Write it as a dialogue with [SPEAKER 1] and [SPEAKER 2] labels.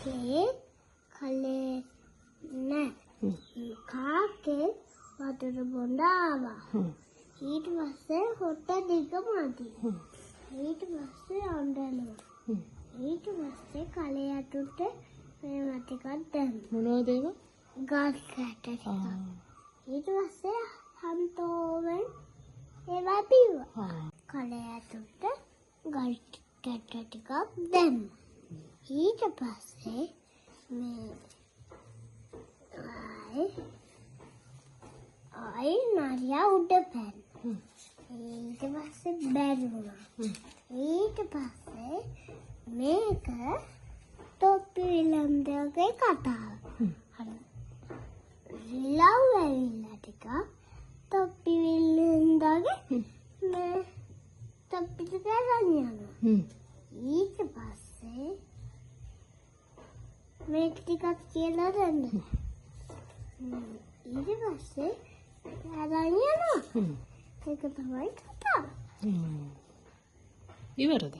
[SPEAKER 1] කලේ නෑ කාකේ වතුර බොන්න ආවා. ඊට පස්සේ හොට්ට දිග මදි. ඊට පස්සේ අඬනවා. ඊට පස්සේ කලේ ඇතුළට මේවා ටිකක් දැම්මා.
[SPEAKER 2] මොනවද ඒවා?
[SPEAKER 1] ගල් කැට ටිකක්. ඊට පස්සේ හන්තෝවෙන් ඒවා බිව්වා. කලේ ඇතුළට ගල් කැට ටිකක් දැම්මා. ඊට පස්සේ මේ ආයි නරියා උඩ පැන්නා. ඊට පස්සේ බැරුණා. ඊට පස්සේ මේක තොප්පි විලන්දගේ කතාව. රිලව් ඇවිල්ලා ටිකක් තොප්පි විලන්දගේ මේ තොප්පි ටික අරන් යනවා. ඊට පස්සේ මේක ටිකක් කියලා දෙන්න. ඊට පස්සේ අරන් යනවා. ඒක තමයි කතාව.
[SPEAKER 2] ඉවරද?